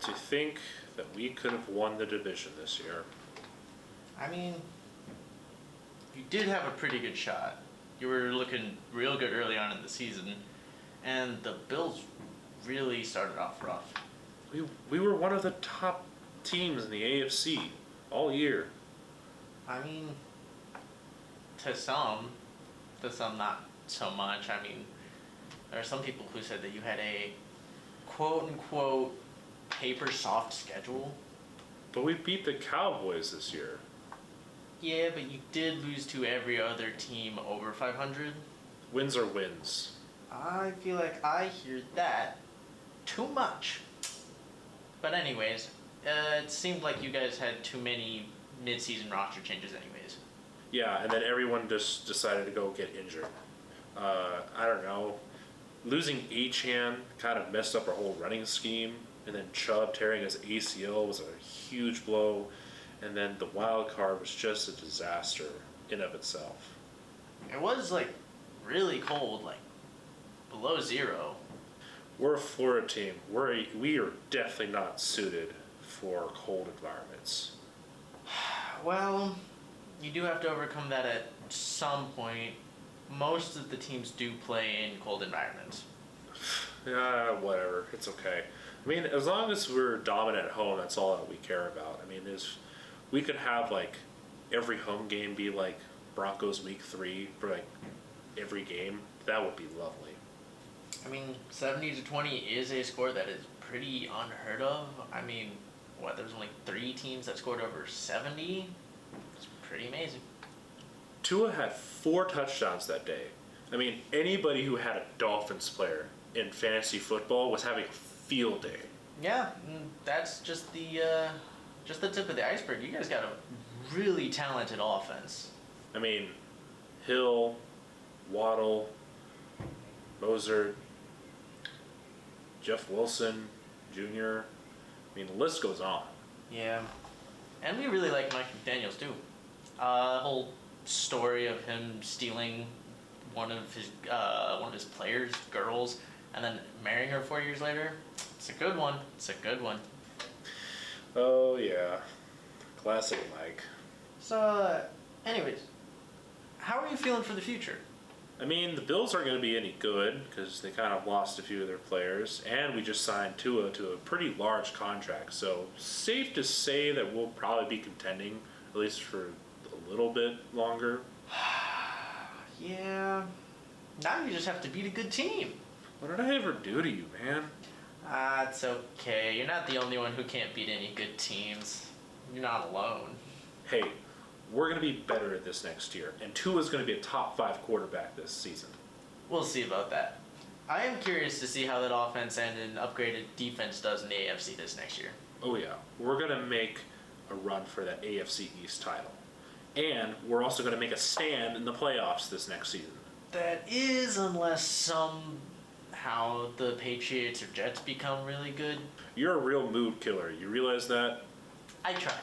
to think that we could have won the division this year. I mean, you did have a pretty good shot. You were looking real good early on in the season, and the Bills really started off rough. We were one of the top teams in the AFC all year. I mean, to some not so much. I mean, there are some people who said that you had a quote-unquote paper soft schedule. But we beat the Cowboys this year. Yeah, but you did lose to every other team over 500. Wins are wins. I feel like I hear that too much. But anyways, it seemed like you guys had too many mid-season roster changes anyways. Yeah, and then everyone just decided to go get injured. I don't know. Losing Achane kind of messed up our whole running scheme, and then Chubb tearing his ACL was a huge blow, and then the wild card was just a disaster in of itself. It was like really cold, like below zero. We're a Florida team. We are definitely not suited for cold environments. Well, you do have to overcome that at some point. Most of the teams do play in cold environments. Yeah, whatever. It's okay. I mean, as long as we're dominant at home, that's all that we care about. I mean, we could have like every home game be like Broncos week 3 for like every game. That would be lovely. I mean, 70-20 is a score that is pretty unheard of. I mean, there's only 3 teams that scored over 70? It's pretty amazing. Tua had 4 touchdowns that day. I mean, anybody who had a Dolphins player in fantasy football was having a field day. Yeah, that's just the tip of the iceberg. You guys got a really talented offense. I mean, Hill, Waddle, Mozart, Jeff Wilson Jr. I mean, the list goes on. Yeah, and we really like Mike McDaniels too. The whole story of him stealing one of his players' girls and then marrying her 4 years later. It's a good one. Oh yeah, classic Mike. So, anyways, how are you feeling for the future? I mean, the Bills aren't going to be any good because they kind of lost a few of their players, and we just signed Tua to a pretty large contract. So, safe to say that we'll probably be contending, at least for a little bit longer. Yeah. Now you just have to beat a good team. What did I ever do to you, man? It's okay. You're not the only one who can't beat any good teams. You're not alone. Hey, we're going to be better at this next year, and Tua's going to be a top 5 quarterback this season. We'll see about that. I am curious to see how that offense and an upgraded defense does in the AFC this next year. Oh yeah, we're going to make a run for that AFC East title. And we're also going to make a stand in the playoffs this next season. That is, unless somehow the Patriots or Jets become really good. You're a real mood killer. You realize that? I try.